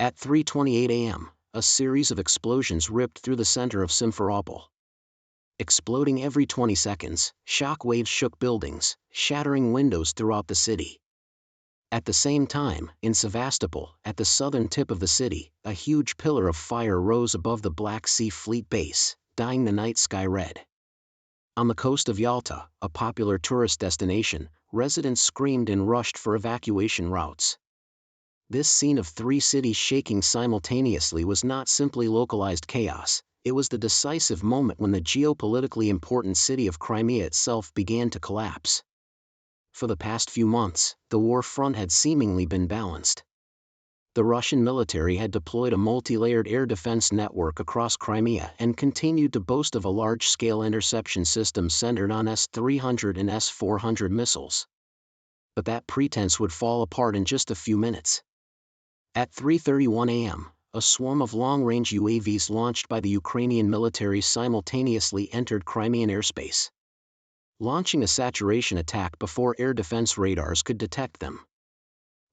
At 3:28 a.m., a series of explosions ripped through the center of Simferopol. Exploding every 20 seconds, shock waves shook buildings, shattering windows throughout the city. At the same time, in Sevastopol, at the southern tip of the city, a huge pillar of fire rose above the Black Sea Fleet base, dyeing the night sky red. On the coast of Yalta, a popular tourist destination, residents screamed and rushed for evacuation routes. This scene of three cities shaking simultaneously was not simply localized chaos, it was the decisive moment when the geopolitically important city of Crimea itself began to collapse. For the past few months, the war front had seemingly been balanced. The Russian military had deployed a multi-layered air defense network across Crimea and continued to boast of a large-scale interception system centered on S-300 and S-400 missiles. But that pretense would fall apart in just a few minutes. At 3:31 a.m., a swarm of long-range UAVs launched by the Ukrainian military simultaneously entered Crimean airspace, launching a saturation attack before air defense radars could detect them.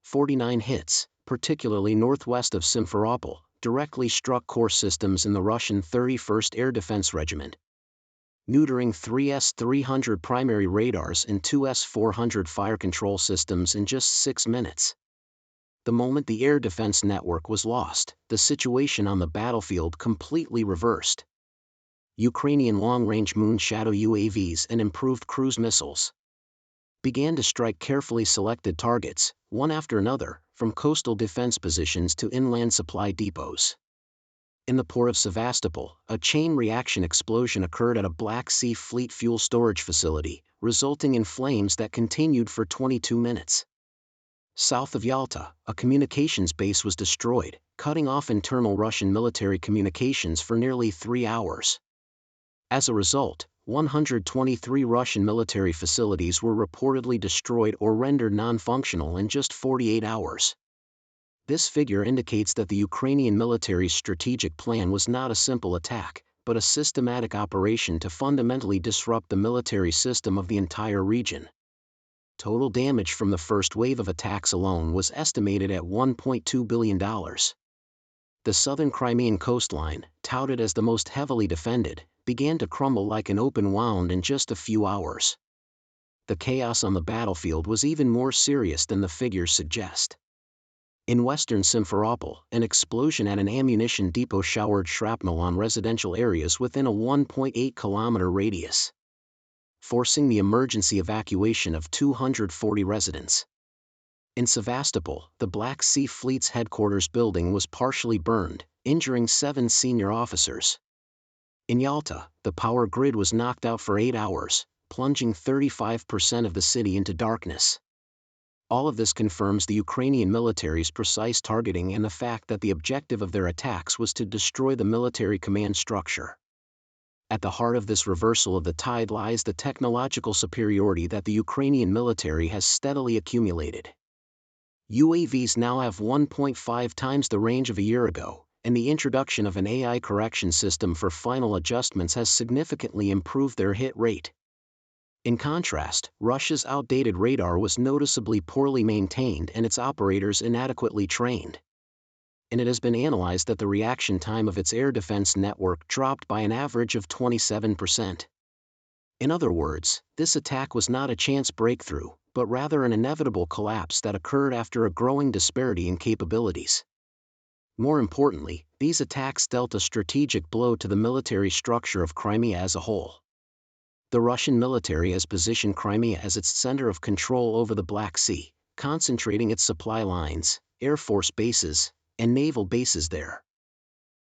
49 hits, particularly northwest of Simferopol, directly struck core systems in the Russian 31st Air Defense Regiment, neutering 3 S-300 primary radars and 2 S-400 fire control systems in just 6 minutes. The moment the air defense network was lost, the situation on the battlefield completely reversed. Ukrainian long-range Moon Shadow UAVs and improved cruise missiles began to strike carefully selected targets, one after another, from coastal defense positions to inland supply depots. In the port of Sevastopol, a chain reaction explosion occurred at a Black Sea Fleet fuel storage facility, resulting in flames that continued for 22 minutes. South of Yalta, a communications base was destroyed, cutting off internal Russian military communications for nearly 3 hours. As a result, 123 Russian military facilities were reportedly destroyed or rendered non-functional in just 48 hours. This figure indicates that the Ukrainian military's strategic plan was not a simple attack, but a systematic operation to fundamentally disrupt the military system of the entire region. Total damage from the first wave of attacks alone was estimated at $1.2 billion. The southern Crimean coastline, touted as the most heavily defended, began to crumble like an open wound in just a few hours. The chaos on the battlefield was even more serious than the figures suggest. In western Simferopol, an explosion at an ammunition depot showered shrapnel on residential areas within a 1.8-kilometer radius, forcing the emergency evacuation of 240 residents. In Sevastopol, the Black Sea Fleet's headquarters building was partially burned, injuring 7 senior officers. In Yalta, the power grid was knocked out for 8 hours, plunging 35% of the city into darkness. All of this confirms the Ukrainian military's precise targeting and the fact that the objective of their attacks was to destroy the military command structure. At the heart of this reversal of the tide lies the technological superiority that the Ukrainian military has steadily accumulated. UAVs now have 1.5 times the range of a year ago, and the introduction of an AI correction system for final adjustments has significantly improved their hit rate. In contrast, Russia's outdated radar was noticeably poorly maintained and its operators inadequately trained. And it has been analyzed that the reaction time of its air defense network dropped by an average of 27%. In other words, this attack was not a chance breakthrough, but rather an inevitable collapse that occurred after a growing disparity in capabilities. More importantly, these attacks dealt a strategic blow to the military structure of Crimea as a whole. The Russian military has positioned Crimea as its center of control over the Black Sea, concentrating its supply lines, air force bases, and naval bases there.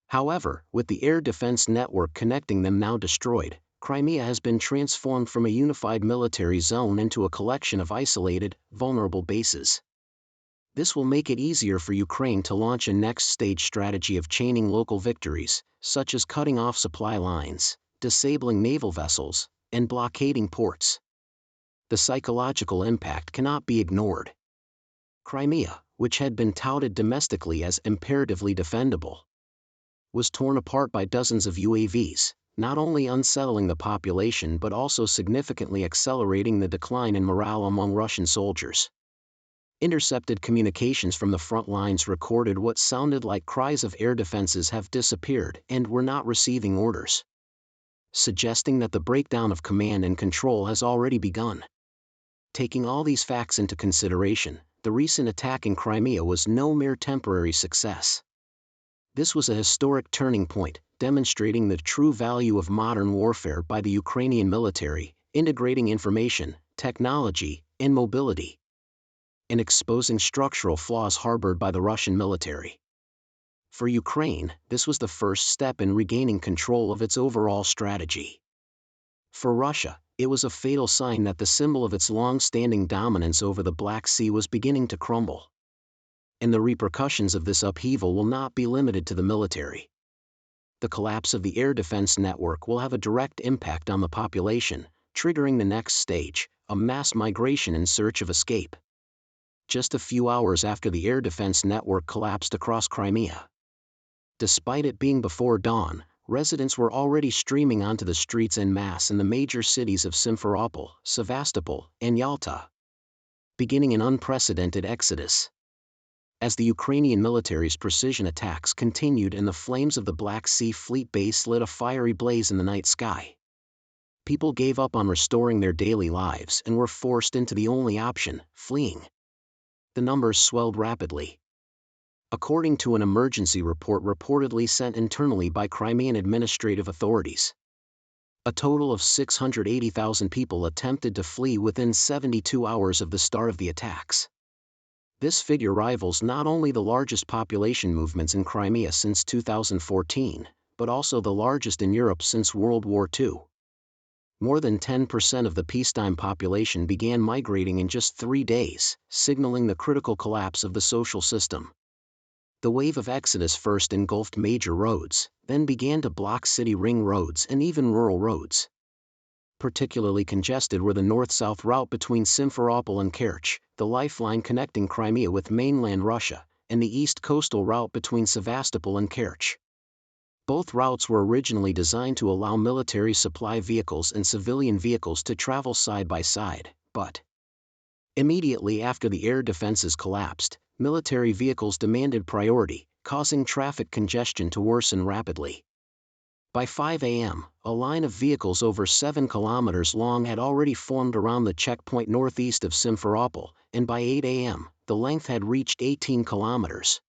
However, with the air defense network connecting them now destroyed, Crimea has been transformed from a unified military zone into a collection of isolated, vulnerable bases. This will make it easier for Ukraine to launch a next-stage strategy of chaining local victories, such as cutting off supply lines, disabling naval vessels, and blockading ports. The psychological impact cannot be ignored. Crimea, which had been touted domestically as imperatively defendable, was torn apart by dozens of UAVs, not only unsettling the population but also significantly accelerating the decline in morale among Russian soldiers. Intercepted communications from the front lines recorded what sounded like cries of air defenses have disappeared and were not receiving orders, suggesting that the breakdown of command and control has already begun. Taking all these facts into consideration, the recent attack in Crimea was no mere temporary success. This was a historic turning point, demonstrating the true value of modern warfare by the Ukrainian military, integrating information, technology, and mobility, and exposing structural flaws harbored by the Russian military. For Ukraine, this was the first step in regaining control of its overall strategy. For Russia, it was a fatal sign that the symbol of its long-standing dominance over the Black Sea was beginning to crumble. And the repercussions of this upheaval will not be limited to the military. The collapse of the air defense network will have a direct impact on the population, triggering the next stage, a mass migration in search of escape. Just a few hours after the air defense network collapsed across Crimea. Despite it being before dawn, residents were already streaming onto the streets en masse in the major cities of Simferopol, Sevastopol, and Yalta, beginning an unprecedented exodus. As the Ukrainian military's precision attacks continued and the flames of the Black Sea Fleet base lit a fiery blaze in the night sky, people gave up on restoring their daily lives and were forced into the only option, fleeing. The numbers swelled rapidly. According to an emergency report reportedly sent internally by Crimean administrative authorities, a total of 680,000 people attempted to flee within 72 hours of the start of the attacks. This figure rivals not only the largest population movements in Crimea since 2014, but also the largest in Europe since World War II. More than 10% of the peacetime population began migrating in just 3 days, signaling the critical collapse of the social system. The wave of exodus first engulfed major roads, then began to block city ring roads and even rural roads. Particularly congested were the north-south route between Simferopol and Kerch, the lifeline connecting Crimea with mainland Russia, and the east coastal route between Sevastopol and Kerch. Both routes were originally designed to allow military supply vehicles and civilian vehicles to travel side by side, but immediately after the air defenses collapsed, military vehicles demanded priority, causing traffic congestion to worsen rapidly. By 5 a.m., a line of vehicles over 7 kilometers long had already formed around the checkpoint northeast of Simferopol, and by 8 a.m., the length had reached 18 kilometers.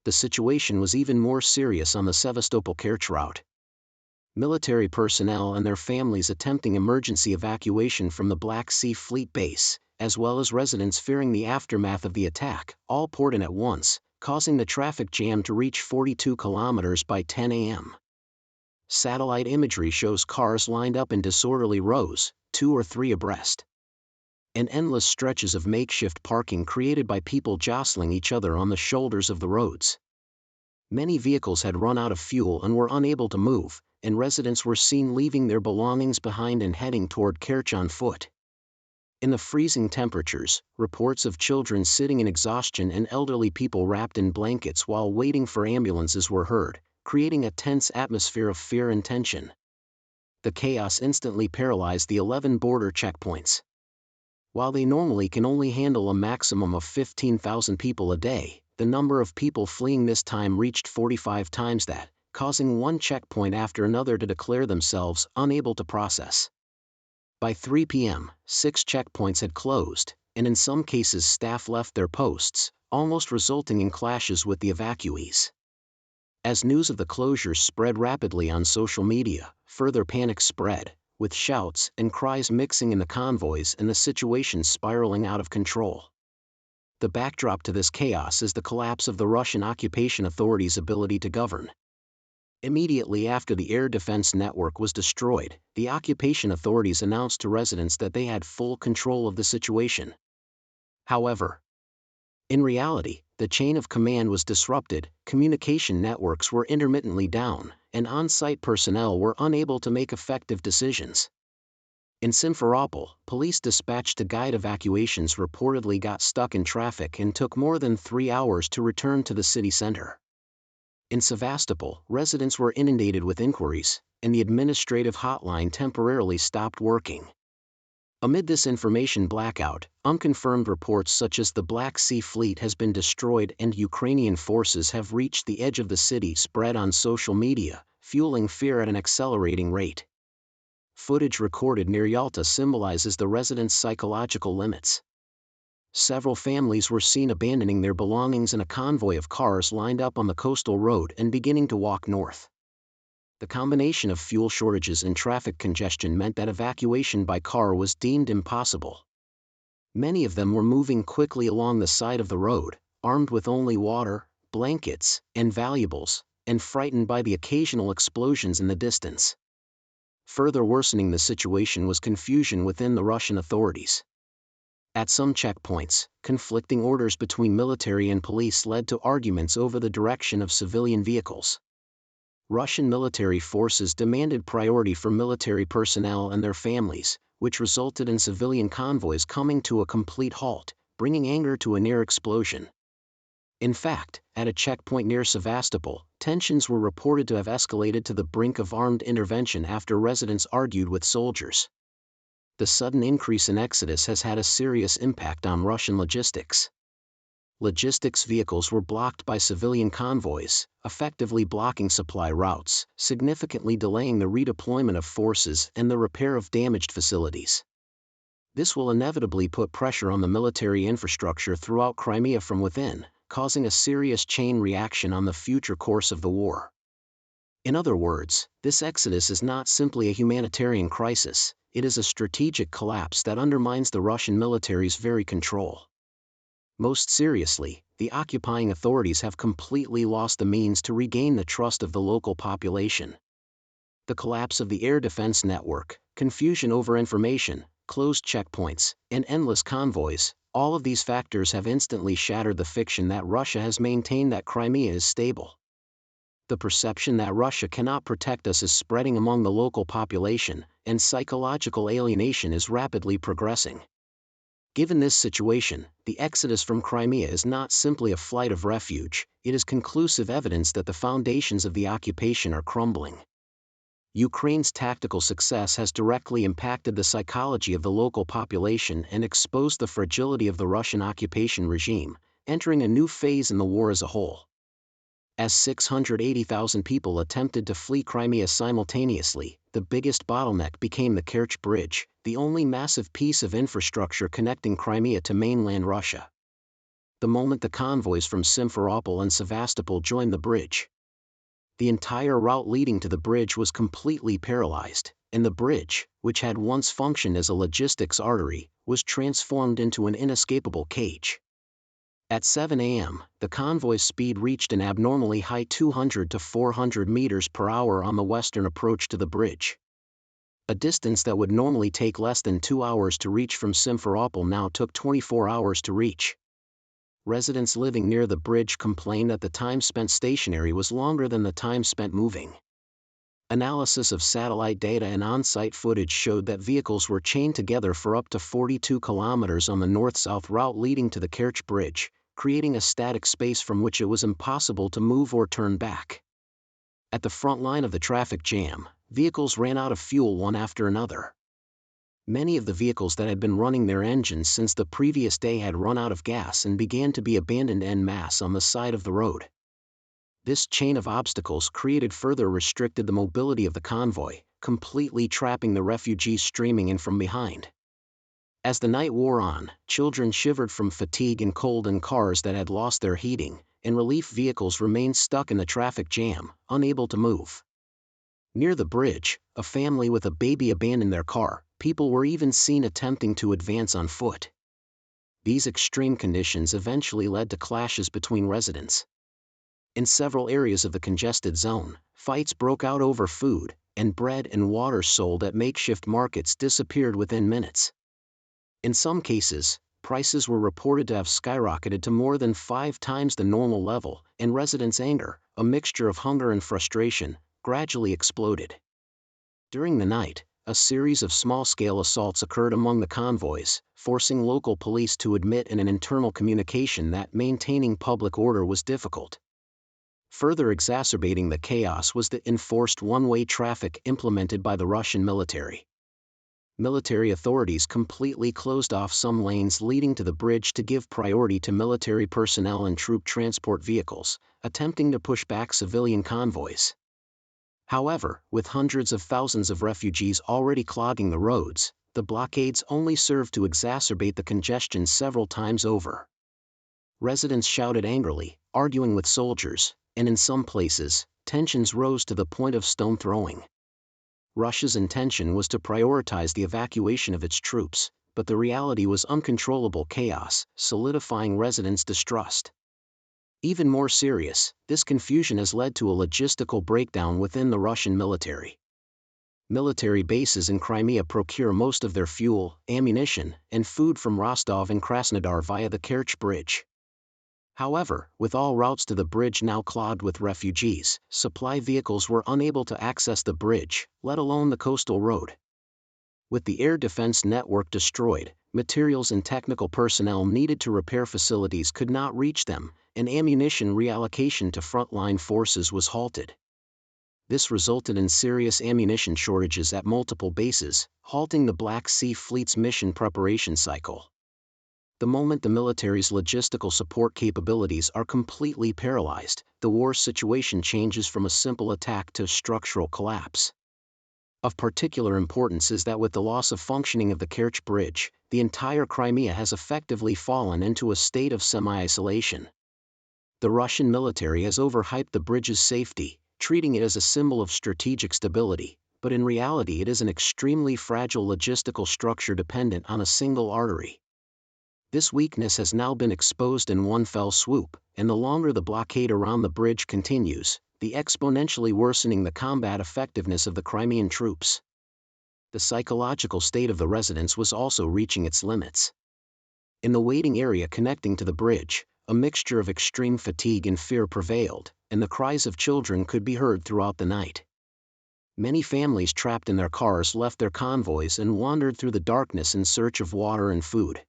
The situation was even more serious on the Sevastopol-Kerch route. Military personnel and their families attempting emergency evacuation from the Black Sea Fleet base, as well as residents fearing the aftermath of the attack, all poured in at once, causing the traffic jam to reach 42 kilometers by 10 a.m. Satellite imagery shows cars lined up in disorderly rows, 2 or 3 abreast, and endless stretches of makeshift parking created by people jostling each other on the shoulders of the roads. Many vehicles had run out of fuel and were unable to move, and residents were seen leaving their belongings behind and heading toward Kerch on foot. In the freezing temperatures, reports of children sitting in exhaustion and elderly people wrapped in blankets while waiting for ambulances were heard, creating a tense atmosphere of fear and tension. The chaos instantly paralyzed the 11 border checkpoints. While they normally can only handle a maximum of 15,000 people a day, the number of people fleeing this time reached 45 times that, causing one checkpoint after another to declare themselves unable to process. By 3 p.m., 6 checkpoints had closed, and in some cases staff left their posts, almost resulting in clashes with the evacuees. As news of the closures spread rapidly on social media, further panic spread, with shouts and cries mixing in the convoys and the situation spiraling out of control. The backdrop to this chaos is the collapse of the Russian occupation authorities' ability to govern. Immediately after the air defense network was destroyed, the occupation authorities announced to residents that they had full control of the situation. However, in reality, the chain of command was disrupted, communication networks were intermittently down, and on-site personnel were unable to make effective decisions. In Simferopol, police dispatched to guide evacuations reportedly got stuck in traffic and took more than 3 hours to return to the city center. In Sevastopol, residents were inundated with inquiries, and the administrative hotline temporarily stopped working. Amid this information blackout, unconfirmed reports such as the Black Sea Fleet has been destroyed and Ukrainian forces have reached the edge of the city spread on social media, fueling fear at an accelerating rate. Footage recorded near Yalta symbolizes the residents' psychological limits. Several families were seen abandoning their belongings in a convoy of cars lined up on the coastal road and beginning to walk north. The combination of fuel shortages and traffic congestion meant that evacuation by car was deemed impossible. Many of them were moving quickly along the side of the road, armed with only water, blankets, and valuables, and frightened by the occasional explosions in the distance. Further worsening the situation was confusion within the Russian authorities. At some checkpoints, conflicting orders between military and police led to arguments over the direction of civilian vehicles. Russian military forces demanded priority for military personnel and their families, which resulted in civilian convoys coming to a complete halt, bringing anger to a near explosion. In fact, at a checkpoint near Sevastopol, tensions were reported to have escalated to the brink of armed intervention after residents argued with soldiers. The sudden increase in exodus has had a serious impact on Russian logistics. Logistics vehicles were blocked by civilian convoys, effectively blocking supply routes, significantly delaying the redeployment of forces and the repair of damaged facilities. This will inevitably put pressure on the military infrastructure throughout Crimea from within, causing a serious chain reaction on the future course of the war. In other words, this exodus is not simply a humanitarian crisis, it is a strategic collapse that undermines the Russian military's very control. Most seriously, the occupying authorities have completely lost the means to regain the trust of the local population. The collapse of the air defense network, confusion over information, closed checkpoints, and endless convoys, all of these factors have instantly shattered the fiction that Russia has maintained that Crimea is stable. The perception that Russia cannot protect us is spreading among the local population, and psychological alienation is rapidly progressing. Given this situation, the exodus from Crimea is not simply a flight of refuge, it is conclusive evidence that the foundations of the occupation are crumbling. Ukraine's tactical success has directly impacted the psychology of the local population and exposed the fragility of the Russian occupation regime, entering a new phase in the war as a whole. As 680,000 people attempted to flee Crimea simultaneously, the biggest bottleneck became the Kerch Bridge, the only massive piece of infrastructure connecting Crimea to mainland Russia. The moment the convoys from Simferopol and Sevastopol joined the bridge, the entire route leading to the bridge was completely paralyzed, and the bridge, which had once functioned as a logistics artery, was transformed into an inescapable cage. At 7 a.m., the convoy's speed reached an abnormally high 200 to 400 meters per hour on the western approach to the bridge. A distance that would normally take less than 2 hours to reach from Simferopol now took 24 hours to reach. Residents living near the bridge complained that the time spent stationary was longer than the time spent moving. Analysis of satellite data and on-site footage showed that vehicles were chained together for up to 42 kilometers on the north-south route leading to the Kerch Bridge, creating a static space from which it was impossible to move or turn back. At the front line of the traffic jam, vehicles ran out of fuel one after another. Many of the vehicles that had been running their engines since the previous day had run out of gas and began to be abandoned en masse on the side of the road. This chain of obstacles further restricted the mobility of the convoy, completely trapping the refugees streaming in from behind. As the night wore on, children shivered from fatigue and cold in cars that had lost their heating, and relief vehicles remained stuck in the traffic jam, unable to move. Near the bridge, a family with a baby abandoned their car. People were even seen attempting to advance on foot. These extreme conditions eventually led to clashes between residents. In several areas of the congested zone, fights broke out over food, and bread and water sold at makeshift markets disappeared within minutes. In some cases, prices were reported to have skyrocketed to more than 5 times the normal level, and residents' anger, a mixture of hunger and frustration, gradually exploded. During the night, a series of small-scale assaults occurred among the convoys, forcing local police to admit in an internal communication that maintaining public order was difficult. Further exacerbating the chaos was the enforced one-way traffic implemented by the Russian military. Military authorities completely closed off some lanes leading to the bridge to give priority to military personnel and troop transport vehicles, attempting to push back civilian convoys. However, with hundreds of thousands of refugees already clogging the roads, the blockades only served to exacerbate the congestion several times over. Residents shouted angrily, arguing with soldiers, and in some places, tensions rose to the point of stone throwing. Russia's intention was to prioritize the evacuation of its troops, but the reality was uncontrollable chaos, solidifying residents' distrust. Even more serious, this confusion has led to a logistical breakdown within the Russian military. Military bases in Crimea procure most of their fuel, ammunition, and food from Rostov and Krasnodar via the Kerch Bridge. However, with all routes to the bridge now clogged with refugees, supply vehicles were unable to access the bridge, let alone the coastal road. With the air defense network destroyed, materials and technical personnel needed to repair facilities could not reach them, and ammunition reallocation to frontline forces was halted. This resulted in serious ammunition shortages at multiple bases, halting the Black Sea Fleet's mission preparation cycle. The moment the military's logistical support capabilities are completely paralyzed, the war situation changes from a simple attack to structural collapse. Of particular importance is that with the loss of functioning of the Kerch Bridge, the entire Crimea has effectively fallen into a state of semi-isolation. The Russian military has overhyped the bridge's safety, treating it as a symbol of strategic stability, but in reality it is an extremely fragile logistical structure dependent on a single artery. This weakness has now been exposed in one fell swoop, and the longer the blockade around the bridge continues, the exponentially worsening the combat effectiveness of the Crimean troops. The psychological state of the residents was also reaching its limits. In the waiting area connecting to the bridge, a mixture of extreme fatigue and fear prevailed, and the cries of children could be heard throughout the night. Many families trapped in their cars left their convoys and wandered through the darkness in search of water and food.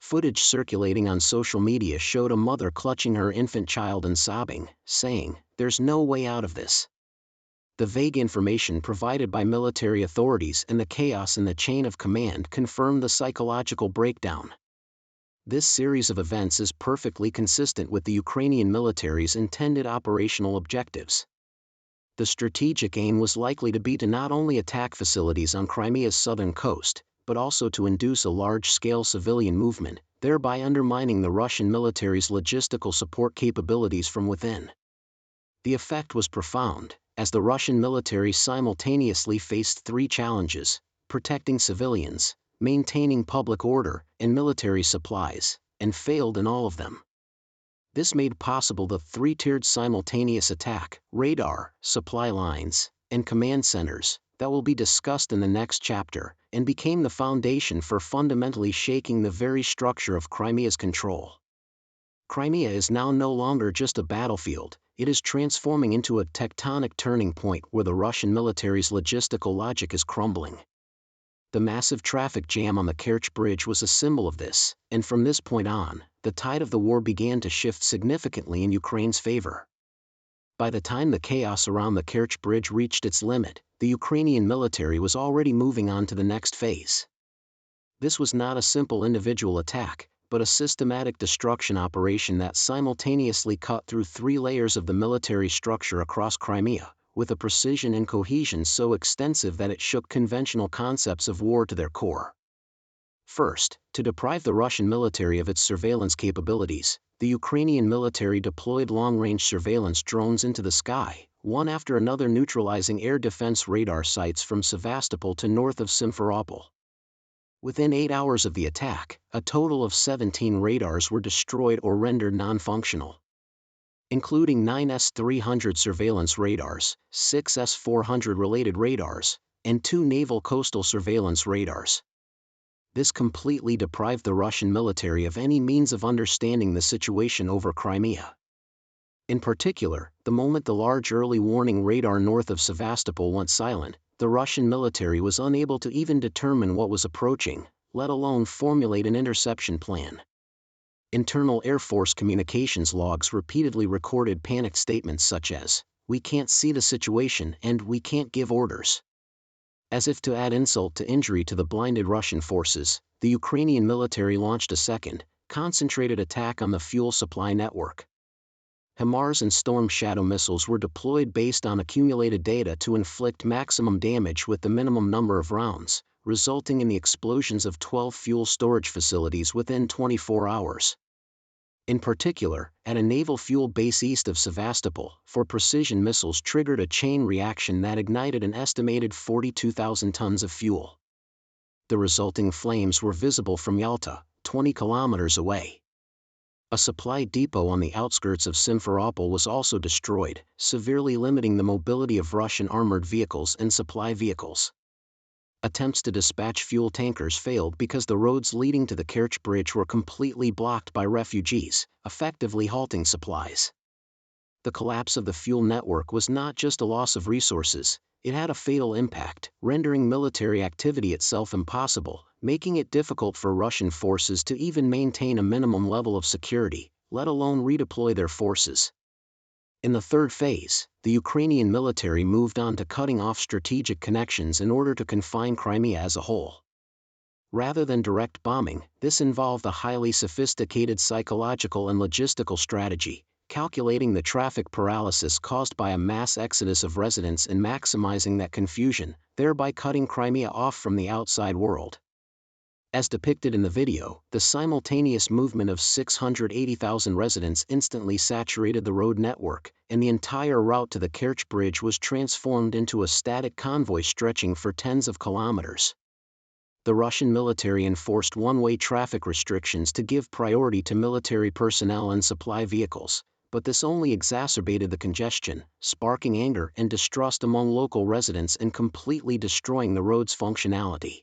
Footage circulating on social media showed a mother clutching her infant child and sobbing, saying, "There's no way out of this." The vague information provided by military authorities and the chaos in the chain of command confirmed the psychological breakdown. This series of events is perfectly consistent with the Ukrainian military's intended operational objectives. The strategic aim was likely to be to not only attack facilities on Crimea's southern coast, but also to induce a large-scale civilian movement, thereby undermining the Russian military's logistical support capabilities from within. The effect was profound, as the Russian military simultaneously faced three challenges: protecting civilians, maintaining public order, and military supplies, and failed in all of them. This made possible the three-tiered simultaneous attack, radar, supply lines, and command centers, that will be discussed in the next chapter, and became the foundation for fundamentally shaking the very structure of Crimea's control. Crimea is now no longer just a battlefield, it is transforming into a tectonic turning point where the Russian military's logistical logic is crumbling. The massive traffic jam on the Kerch Bridge was a symbol of this, and from this point on, the tide of the war began to shift significantly in Ukraine's favor. By the time the chaos around the Kerch Bridge reached its limit, the Ukrainian military was already moving on to the next phase. This was not a simple individual attack, but a systematic destruction operation that simultaneously cut through three layers of the military structure across Crimea, with a precision and cohesion so extensive that it shook conventional concepts of war to their core. First, to deprive the Russian military of its surveillance capabilities, the Ukrainian military deployed long-range surveillance drones into the sky, one after another, neutralizing air defense radar sites from Sevastopol to north of Simferopol. Within 8 hours of the attack, a total of 17 radars were destroyed or rendered non-functional, including 9 S-300 surveillance radars, 6 S-400 related radars, and 2 naval coastal surveillance radars. This completely deprived the Russian military of any means of understanding the situation over Crimea. In particular, the moment the large early warning radar north of Sevastopol went silent, the Russian military was unable to even determine what was approaching, let alone formulate an interception plan. Internal Air Force communications logs repeatedly recorded panicked statements such as, "We can't see the situation and we can't give orders." As if to add insult to injury to the blinded Russian forces, the Ukrainian military launched a second, concentrated attack on the fuel supply network. HIMARS and Storm Shadow missiles were deployed based on accumulated data to inflict maximum damage with the minimum number of rounds, resulting in the explosions of 12 fuel storage facilities within 24 hours. In particular, at a naval fuel base east of Sevastopol, 4 precision missiles triggered a chain reaction that ignited an estimated 42,000 tons of fuel. The resulting flames were visible from Yalta, 20 kilometers away. A supply depot on the outskirts of Simferopol was also destroyed, severely limiting the mobility of Russian armored vehicles and supply vehicles. Attempts to dispatch fuel tankers failed because the roads leading to the Kerch Bridge were completely blocked by refugees, effectively halting supplies. The collapse of the fuel network was not just a loss of resources, it had a fatal impact, rendering military activity itself impossible, making it difficult for Russian forces to even maintain a minimum level of security, let alone redeploy their forces. In the third phase, the Ukrainian military moved on to cutting off strategic connections in order to confine Crimea as a whole. Rather than direct bombing, this involved a highly sophisticated psychological and logistical strategy, calculating the traffic paralysis caused by a mass exodus of residents and maximizing that confusion, thereby cutting Crimea off from the outside world. As depicted in the video, the simultaneous movement of 680,000 residents instantly saturated the road network, and the entire route to the Kerch Bridge was transformed into a static convoy stretching for tens of kilometers. The Russian military enforced one-way traffic restrictions to give priority to military personnel and supply vehicles, but this only exacerbated the congestion, sparking anger and distrust among local residents and completely destroying the road's functionality.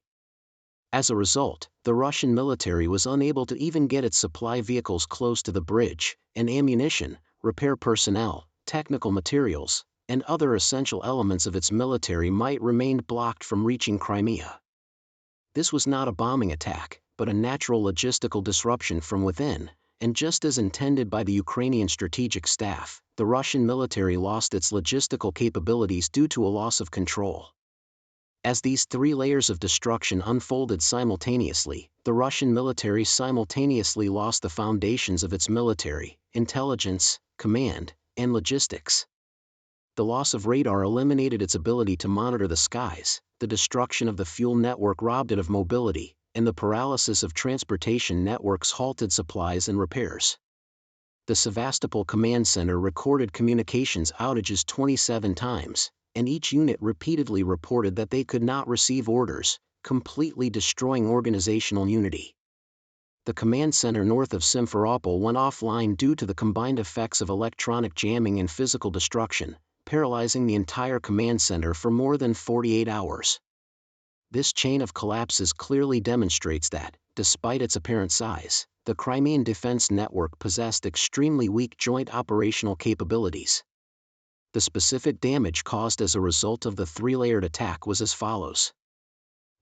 As a result, the Russian military was unable to even get its supply vehicles close to the bridge, and ammunition, repair personnel, technical materials, and other essential elements of its military might remain blocked from reaching Crimea. This was not a bombing attack, but a natural logistical disruption from within, and just as intended by the Ukrainian strategic staff, the Russian military lost its logistical capabilities due to a loss of control. As these 3 layers of destruction unfolded simultaneously, the Russian military simultaneously lost the foundations of its military, intelligence, command, and logistics. The loss of radar eliminated its ability to monitor the skies, the destruction of the fuel network robbed it of mobility, and the paralysis of transportation networks halted supplies and repairs. The Sevastopol command center recorded communications outages 27 times, and each unit repeatedly reported that they could not receive orders, completely destroying organizational unity. The command center north of Simferopol went offline due to the combined effects of electronic jamming and physical destruction, paralyzing the entire command center for more than 48 hours. This chain of collapses clearly demonstrates that, despite its apparent size, the Crimean defense network possessed extremely weak joint operational capabilities. The specific damage caused as a result of the 3-layered attack was as follows.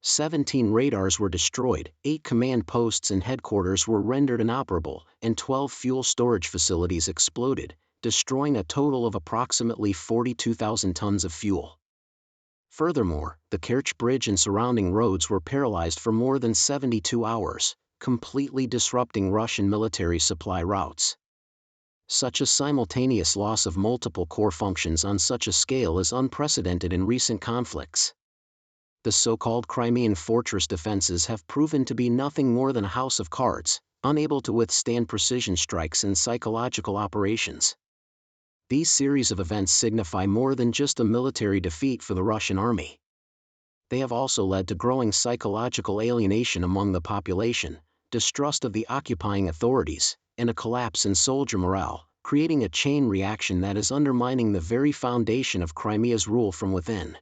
17 radars were destroyed, 8 command posts and headquarters were rendered inoperable, and 12 fuel storage facilities exploded, destroying a total of approximately 42,000 tons of fuel. Furthermore, the Kerch Bridge and surrounding roads were paralyzed for more than 72 hours, completely disrupting Russian military supply routes. Such a simultaneous loss of multiple core functions on such a scale is unprecedented in recent conflicts. The so-called Crimean fortress defenses have proven to be nothing more than a house of cards, unable to withstand precision strikes and psychological operations. These series of events signify more than just a military defeat for the Russian army. They have also led to growing psychological alienation among the population, distrust of the occupying authorities, and a collapse in soldier morale, creating a chain reaction that is undermining the very foundation of Crimea's rule from within.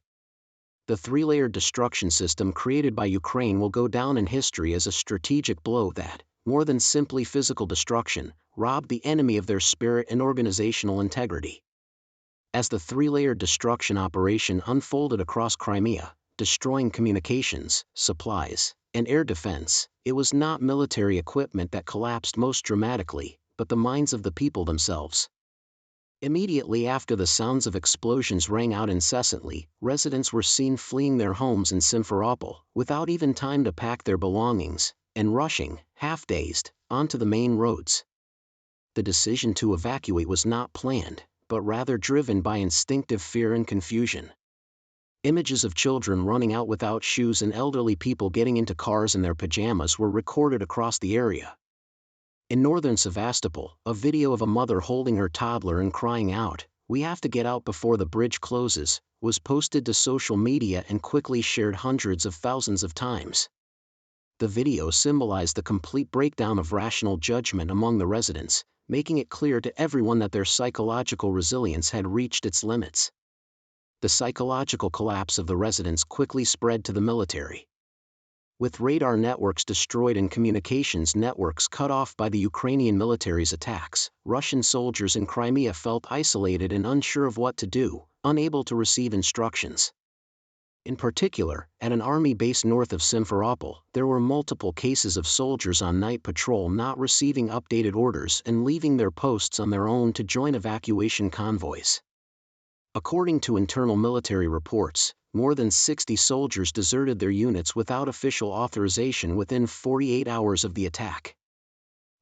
The 3-layered destruction system created by Ukraine will go down in history as a strategic blow that, more than simply physical destruction, robbed the enemy of their spirit and organizational integrity. As the 3-layered destruction operation unfolded across Crimea, destroying communications, supplies, and air defense, it was not military equipment that collapsed most dramatically, but the minds of the people themselves. Immediately after the sounds of explosions rang out incessantly, residents were seen fleeing their homes in Simferopol, without even time to pack their belongings, and rushing, half-dazed, onto the main roads. The decision to evacuate was not planned, but rather driven by instinctive fear and confusion. Images of children running out without shoes and elderly people getting into cars in their pajamas were recorded across the area. In northern Sevastopol, a video of a mother holding her toddler and crying out, "We have to get out before the bridge closes," was posted to social media and quickly shared hundreds of thousands of times. The video symbolized the complete breakdown of rational judgment among the residents, making it clear to everyone that their psychological resilience had reached its limits. The psychological collapse of the residents quickly spread to the military. With radar networks destroyed and communications networks cut off by the Ukrainian military's attacks, Russian soldiers in Crimea felt isolated and unsure of what to do, unable to receive instructions. In particular, at an army base north of Simferopol, there were multiple cases of soldiers on night patrol not receiving updated orders and leaving their posts on their own to join evacuation convoys. According to internal military reports, more than 60 soldiers deserted their units without official authorization within 48 hours of the attack.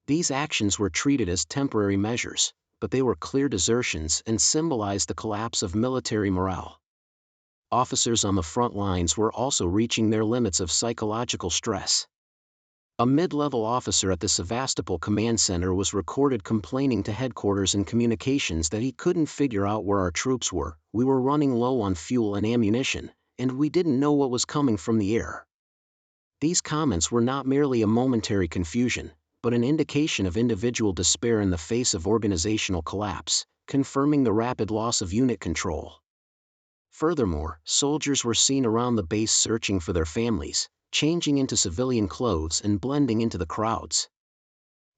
These actions were treated as temporary measures, but they were clear desertions and symbolized the collapse of military morale. Officers on the front lines were also reaching their limits of psychological stress. A mid-level officer at the Sevastopol command center was recorded complaining to headquarters and communications that he couldn't figure out where our troops were, we were running low on fuel and ammunition, and we didn't know what was coming from the air. These comments were not merely a momentary confusion, but an indication of individual despair in the face of organizational collapse, confirming the rapid loss of unit control. Furthermore, soldiers were seen around the base searching for their families, changing into civilian clothes and blending into the crowds.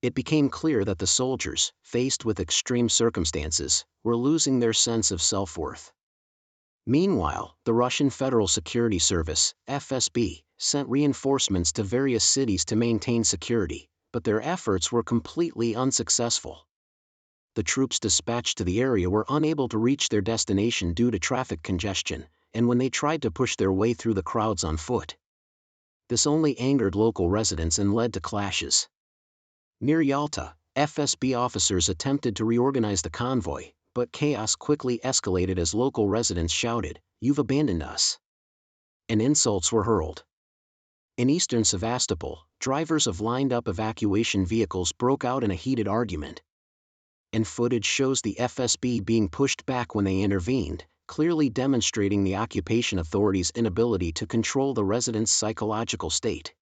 It became clear that the soldiers, faced with extreme circumstances, were losing their sense of self-worth. Meanwhile, the Russian Federal Security Service, FSB, sent reinforcements to various cities to maintain security, but their efforts were completely unsuccessful. The troops dispatched to the area were unable to reach their destination due to traffic congestion, and when they tried to push their way through the crowds on foot, this only angered local residents and led to clashes. Near Yalta, FSB officers attempted to reorganize the convoy, but chaos quickly escalated as local residents shouted, "You've abandoned us!" and insults were hurled. In eastern Sevastopol, drivers of lined-up evacuation vehicles broke out in a heated argument, and footage shows the FSB being pushed back when they intervened, clearly demonstrating the occupation authorities' inability to control the residents' psychological state.